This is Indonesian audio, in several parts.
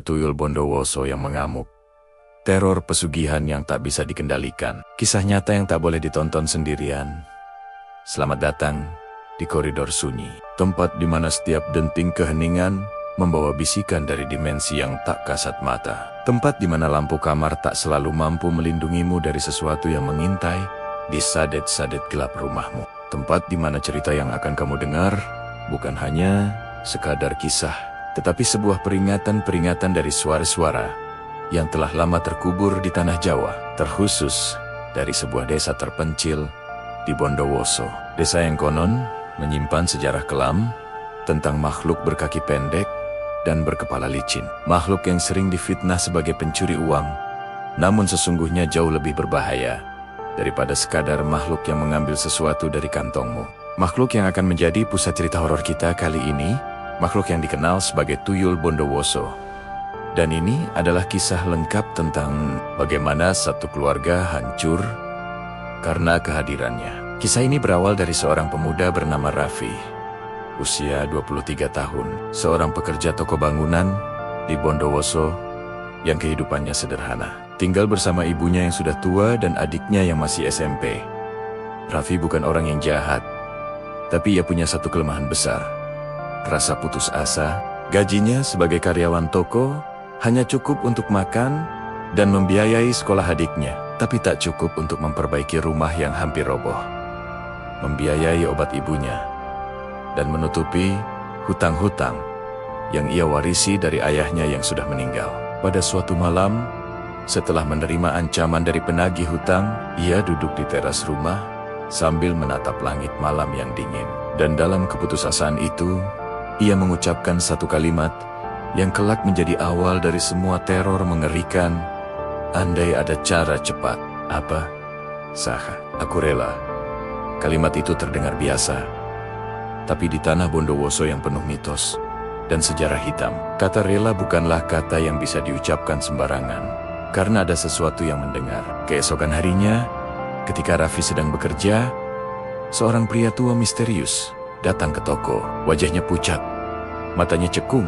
Tuyul Bondowoso yang mengamuk. Teror pesugihan yang tak bisa dikendalikan. Kisah nyata yang tak boleh ditonton sendirian. Selamat datang di Koridor Sunyi. Tempat di mana setiap denting keheningan membawa bisikan dari dimensi yang tak kasat mata. Tempat di mana lampu kamar tak selalu mampu melindungimu dari sesuatu yang mengintai di sadet-sadet gelap rumahmu. Tempat di mana cerita yang akan kamu dengar bukan hanya sekadar kisah, tetapi sebuah peringatan-peringatan dari suara-suara yang telah lama terkubur di tanah Jawa, terkhusus dari sebuah desa terpencil di Bondowoso. Desa yang konon menyimpan sejarah kelam tentang makhluk berkaki pendek dan berkepala licin. Makhluk yang sering difitnah sebagai pencuri uang, namun sesungguhnya jauh lebih berbahaya daripada sekadar makhluk yang mengambil sesuatu dari kantongmu. Makhluk yang akan menjadi pusat cerita horor kita kali ini, makhluk yang dikenal sebagai Tuyul Bondowoso. Dan ini adalah kisah lengkap tentang bagaimana satu keluarga hancur karena kehadirannya. Kisah ini berawal dari seorang pemuda bernama Raffi, usia 23 tahun, seorang pekerja toko bangunan di Bondowoso yang kehidupannya sederhana. Tinggal bersama ibunya yang sudah tua dan adiknya yang masih SMP. Raffi bukan orang yang jahat, tapi ia punya satu kelemahan besar, rasa putus asa. Gajinya sebagai karyawan toko hanya cukup untuk makan dan membiayai sekolah adiknya, tapi tak cukup untuk memperbaiki rumah yang hampir roboh, membiayai obat ibunya, dan menutupi hutang-hutang yang ia warisi dari ayahnya yang sudah meninggal. Pada suatu malam, setelah menerima ancaman dari penagih hutang, ia duduk di teras rumah sambil menatap langit malam yang dingin. Dan dalam keputusasaan itu, ia mengucapkan satu kalimat yang kelak menjadi awal dari semua teror mengerikan. Andai ada cara cepat. Apa? Saha, aku rela. Kalimat itu terdengar biasa, tapi di tanah Bondowoso yang penuh mitos dan sejarah hitam, kata rela bukanlah kata yang bisa diucapkan sembarangan, karena ada sesuatu yang mendengar. Keesokan harinya, ketika Raffi sedang bekerja, seorang pria tua misterius datang ke toko. Wajahnya pucat, matanya cekung,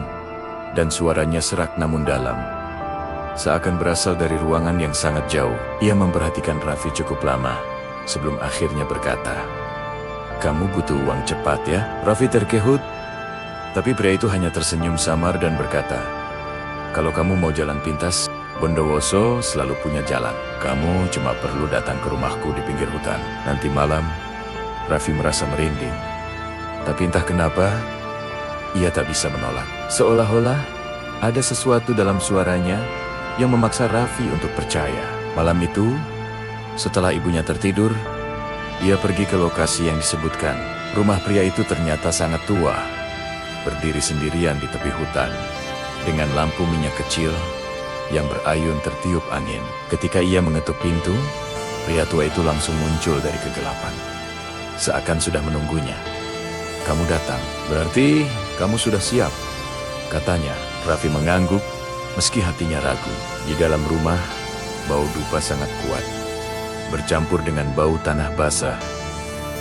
dan suaranya serak namun dalam, seakan berasal dari ruangan yang sangat jauh. Ia memperhatikan Raffi cukup lama sebelum akhirnya berkata, "Kamu butuh uang cepat ya?" Raffi terkehut, tapi pria itu hanya tersenyum samar dan berkata, "Kalau kamu mau jalan pintas, Bondowoso selalu punya jalan. Kamu cuma perlu datang ke rumahku di pinggir hutan nanti malam." Raffi merasa merinding, tapi entah kenapa ia tak bisa menolak. Seolah-olah ada sesuatu dalam suaranya yang memaksa Raffi untuk percaya. Malam itu, setelah ibunya tertidur, ia pergi ke lokasi yang disebutkan. Rumah pria itu ternyata sangat tua, berdiri sendirian di tepi hutan, dengan lampu minyak kecil yang berayun tertiup angin. Ketika ia mengetuk pintu, pria tua itu langsung muncul dari kegelapan, seakan sudah menunggunya. "Kamu datang, berarti kamu sudah siap," katanya. Raffi mengangguk, meski hatinya ragu. Di dalam rumah, bau dupa sangat kuat, bercampur dengan bau tanah basah,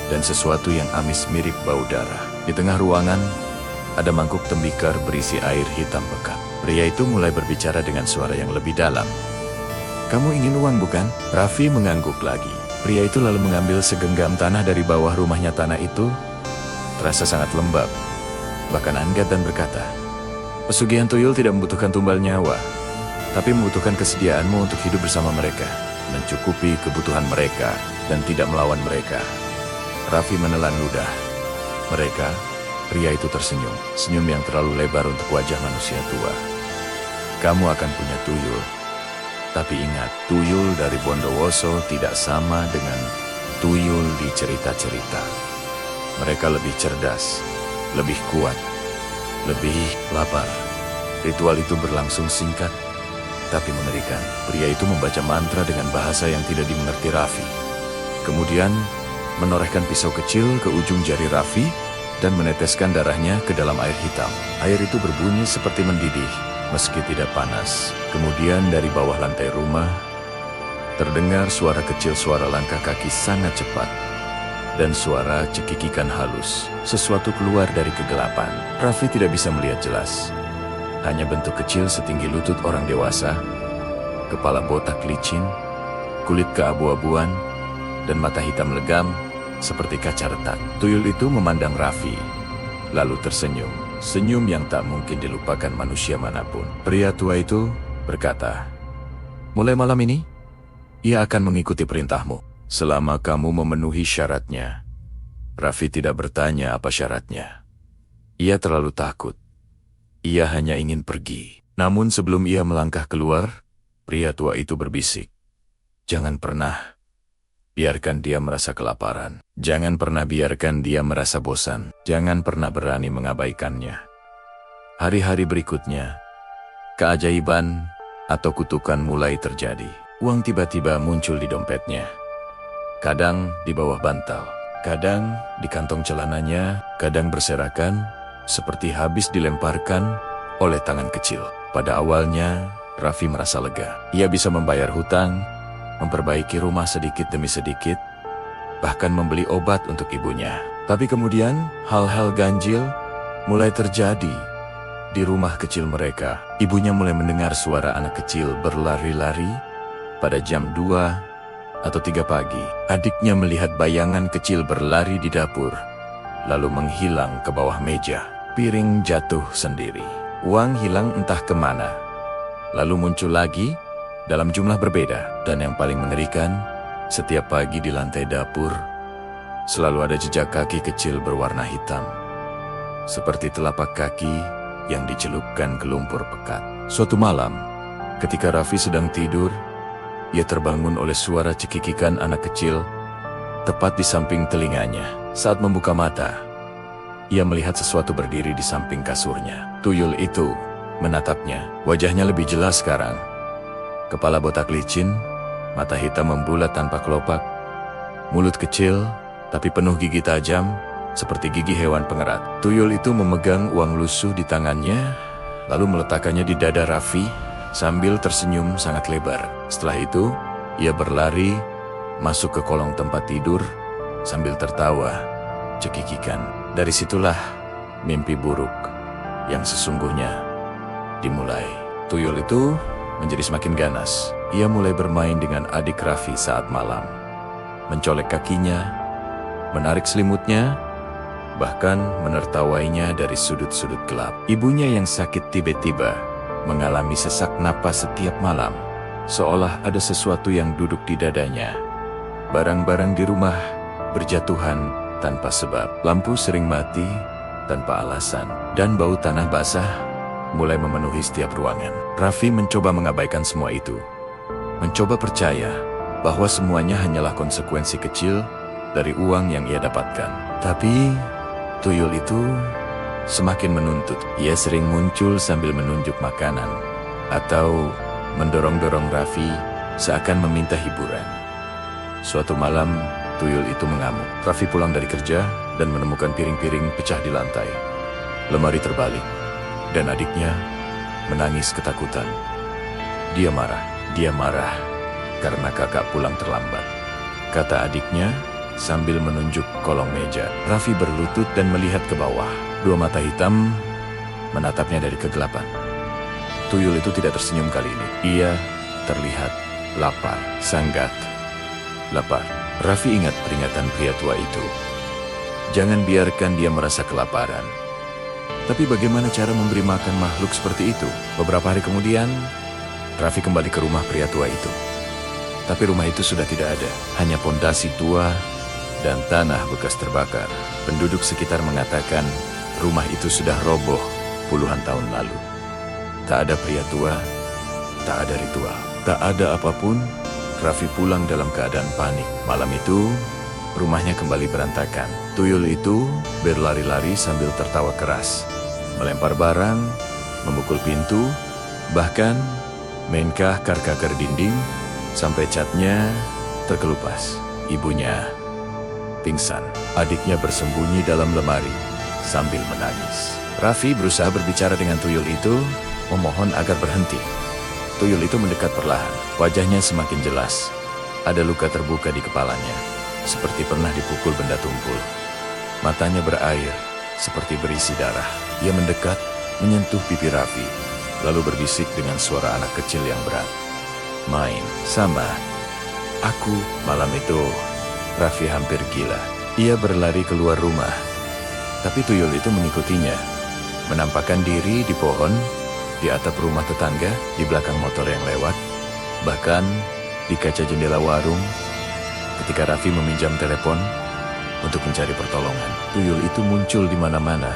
dan sesuatu yang amis mirip bau darah. Di tengah ruangan, ada mangkuk tembikar berisi air hitam pekat. Pria itu mulai berbicara dengan suara yang lebih dalam. "Kamu ingin uang bukan?" Raffi mengangguk lagi. Pria itu lalu mengambil segenggam tanah dari bawah rumahnya. Tanah itu terasa sangat lembab, bahkan anggat, dan berkata, "Pesugihan tuyul tidak membutuhkan tumbal nyawa, tapi membutuhkan kesediaanmu untuk hidup bersama mereka, mencukupi kebutuhan mereka, dan tidak melawan mereka." Raffi menelan ludah. "Mereka?" Pria itu tersenyum, senyum yang terlalu lebar untuk wajah manusia tua. "Kamu akan punya tuyul. Tapi ingat, tuyul dari Bondowoso tidak sama dengan tuyul di cerita-cerita. Mereka lebih cerdas, lebih kuat, lebih lapar." Ritual itu berlangsung singkat, tapi mengerikan. Pria itu membaca mantra dengan bahasa yang tidak dimengerti Raffi. Kemudian, menorehkan pisau kecil ke ujung jari Raffi dan meneteskan darahnya ke dalam air hitam. Air itu berbunyi seperti mendidih, meski tidak panas. Kemudian dari bawah lantai rumah, terdengar suara kecil, suara langkah kaki sangat cepat, dan suara cekikikan halus. Sesuatu keluar dari kegelapan. Raffi tidak bisa melihat jelas, hanya bentuk kecil setinggi lutut orang dewasa, kepala botak licin, kulit keabu-abuan, dan mata hitam legam seperti kaca retak. Tuyul itu memandang Raffi, lalu tersenyum. Senyum yang tak mungkin dilupakan manusia manapun. Pria tua itu berkata, "Mulai malam ini, ia akan mengikuti perintahmu, selama kamu memenuhi syaratnya." Raffi tidak bertanya apa syaratnya. Ia terlalu takut. Ia hanya ingin pergi. Namun sebelum ia melangkah keluar, pria tua itu berbisik, "Jangan pernah biarkan dia merasa kelaparan. Jangan pernah biarkan dia merasa bosan. Jangan pernah berani mengabaikannya." Hari-hari berikutnya, keajaiban atau kutukan mulai terjadi. Uang tiba-tiba muncul di dompetnya. Kadang di bawah bantal, kadang di kantong celananya, kadang berserakan, seperti habis dilemparkan oleh tangan kecil. Pada awalnya, Raffi merasa lega. Ia bisa membayar hutang, memperbaiki rumah sedikit demi sedikit, bahkan membeli obat untuk ibunya. Tapi kemudian, hal-hal ganjil mulai terjadi di rumah kecil mereka. Ibunya mulai mendengar suara anak kecil berlari-lari pada jam 2 atau 3 pagi. Adiknya melihat bayangan kecil berlari di dapur, lalu menghilang ke bawah meja. Piring jatuh sendiri. Uang hilang entah kemana. Lalu muncul lagi dalam jumlah berbeda. Dan yang paling mengerikan, setiap pagi di lantai dapur selalu ada jejak kaki kecil berwarna hitam, seperti telapak kaki yang dicelupkan ke lumpur pekat. Suatu malam, ketika Raffi sedang tidur, ia terbangun oleh suara cekikikan anak kecil tepat di samping telinganya. Saat membuka mata, ia melihat sesuatu berdiri di samping kasurnya. Tuyul itu menatapnya. Wajahnya lebih jelas sekarang. Kepala botak licin, mata hitam membulat tanpa kelopak, mulut kecil tapi penuh gigi tajam seperti gigi hewan pengerat. Tuyul itu memegang uang lusuh di tangannya, lalu meletakkannya di dada Raffi sambil tersenyum sangat lebar. Setelah itu, ia berlari masuk ke kolong tempat tidur sambil tertawa cekikikan. Dari situlah mimpi buruk yang sesungguhnya dimulai. Tuyul itu menjadi semakin ganas. Ia mulai bermain dengan adik Raffi saat malam, mencolek kakinya, menarik selimutnya, bahkan menertawainya dari sudut-sudut gelap. Ibunya yang sakit tiba-tiba mengalami sesak napas setiap malam, seolah ada sesuatu yang duduk di dadanya. Barang-barang di rumah berjatuhan tanpa sebab. Lampu sering mati tanpa alasan, dan bau tanah basah mulai memenuhi setiap ruangan. Raffi mencoba mengabaikan semua itu, mencoba percaya bahwa semuanya hanyalah konsekuensi kecil dari uang yang ia dapatkan. Tapi tuyul itu semakin menuntut. Ia sering muncul sambil menunjuk makanan atau mendorong-dorong Raffi seakan meminta hiburan. Suatu malam, tuyul itu mengamuk. Raffi pulang dari kerja dan menemukan piring-piring pecah di lantai. Lemari terbalik, dan adiknya menangis ketakutan. Dia marah karena kakak pulang terlambat, kata adiknya sambil menunjuk kolong meja. Raffi berlutut dan melihat ke bawah. Dua mata hitam menatapnya dari kegelapan. Tuyul itu tidak tersenyum kali ini. Ia terlihat lapar, sangat lapar. Raffi ingat peringatan pria tua itu. Jangan biarkan dia merasa kelaparan. Tapi bagaimana cara memberi makan makhluk seperti itu? Beberapa hari kemudian, Raffi kembali ke rumah pria tua itu. Tapi rumah itu sudah tidak ada. Hanya pondasi tua dan tanah bekas terbakar. Penduduk sekitar mengatakan rumah itu sudah roboh puluhan tahun lalu. Tak ada pria tua, tak ada ritual, tak ada apapun. Raffi pulang dalam keadaan panik. Malam itu, rumahnya kembali berantakan. Tuyul itu berlari-lari sambil tertawa keras, melempar barang, memukul pintu, bahkan main kakar-kakar dinding sampai catnya terkelupas. Ibunya pingsan. Adiknya bersembunyi dalam lemari sambil menangis. Raffi berusaha berbicara dengan tuyul itu, memohon agar berhenti. Tuyul itu mendekat perlahan. Wajahnya semakin jelas. Ada luka terbuka di kepalanya, seperti pernah dipukul benda tumpul. Matanya berair, seperti berisi darah. Ia mendekat, menyentuh pipi Raffi. lalu berbisik dengan suara anak kecil yang berat. Main sama aku. Malam itu, Raffi hampir gila. Ia berlari keluar rumah, tapi tuyul itu mengikutinya. Menampakkan diri di pohon, di atap rumah tetangga, di belakang motor yang lewat, bahkan di kaca jendela warung. Ketika Raffi meminjam telepon untuk mencari pertolongan, tuyul itu muncul di mana-mana,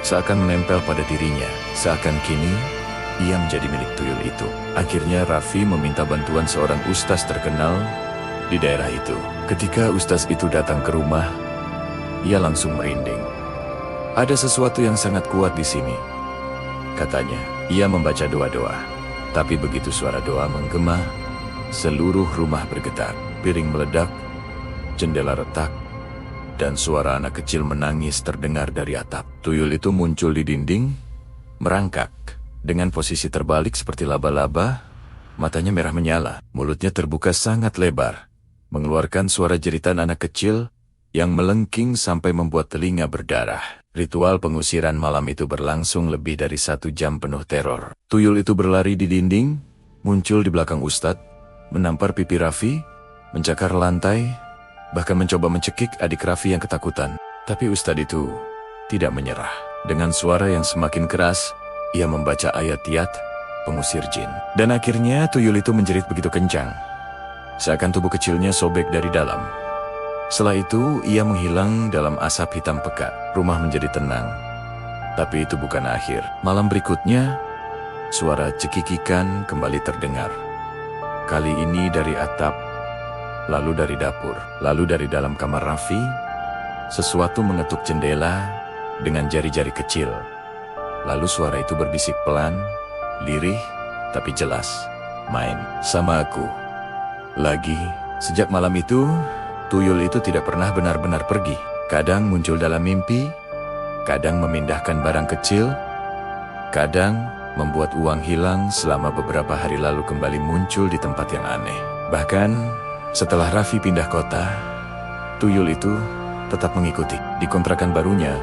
seakan menempel pada dirinya, seakan kini ia menjadi milik tuyul itu. Akhirnya Raffi meminta bantuan seorang ustaz terkenal di daerah itu. Ketika ustaz itu datang ke rumah, ia langsung merinding. Ada sesuatu yang sangat kuat di sini, katanya. Ia membaca doa-doa, tapi begitu suara doa menggema, seluruh rumah bergetar. Piring meledak, jendela retak, dan suara anak kecil menangis terdengar dari atap. Tuyul itu muncul di dinding, merangkak, dengan posisi terbalik seperti laba-laba, matanya merah menyala, mulutnya terbuka sangat lebar, mengeluarkan suara jeritan anak kecil yang melengking sampai membuat telinga berdarah. Ritual pengusiran malam itu berlangsung lebih dari 1 jam penuh teror. Tuyul itu berlari di dinding, muncul di belakang Ustadz, menampar pipi Raffi, mencakar lantai, bahkan mencoba mencekik adik Raffi yang ketakutan. Tapi Ustadz itu tidak menyerah. Dengan suara yang semakin keras, ia membaca ayat-ayat pengusir jin. Dan akhirnya tuyul itu menjerit begitu kencang, seakan tubuh kecilnya sobek dari dalam. Setelah itu, ia menghilang dalam asap hitam pekat. Rumah menjadi tenang. Tapi itu bukan akhir. Malam berikutnya, suara cekikikan kembali terdengar. Kali ini dari atap, lalu dari dapur, lalu dari dalam kamar Raffi. Sesuatu mengetuk jendela dengan jari-jari kecil. Lalu suara itu berbisik pelan, lirih, tapi jelas. Main sama aku. Lagi, sejak malam itu, tuyul itu tidak pernah benar-benar pergi. Kadang muncul dalam mimpi, kadang memindahkan barang kecil, kadang membuat uang hilang selama beberapa hari lalu kembali muncul di tempat yang aneh. Bahkan, setelah Raffi pindah kota, tuyul itu tetap mengikuti. Di kontrakan barunya,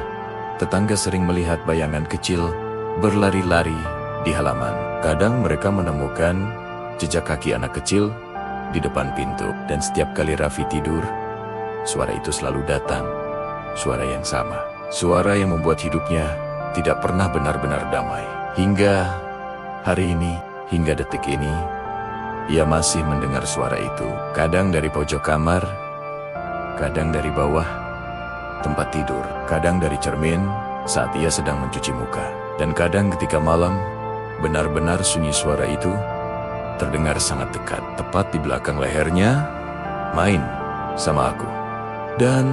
tetangga sering melihat bayangan kecil berlari-lari di halaman. Kadang mereka menemukan jejak kaki anak kecil di depan pintu. Dan setiap kali Raffi tidur, suara itu selalu datang. Suara yang sama. Suara yang membuat hidupnya tidak pernah benar-benar damai. Hingga hari ini, hingga detik ini, ia masih mendengar suara itu. Kadang dari pojok kamar, kadang dari bawah tempat tidur, kadang dari cermin saat ia sedang mencuci muka. Dan kadang ketika malam, benar-benar sunyi suara itu terdengar sangat dekat, tepat di belakang lehernya. Main sama aku. Dan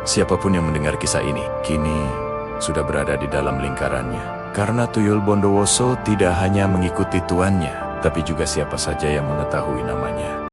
siapapun yang mendengar kisah ini, kini sudah berada di dalam lingkarannya. Karena tuyul Bondowoso tidak hanya mengikuti tuannya, tapi juga siapa saja yang mengetahui namanya.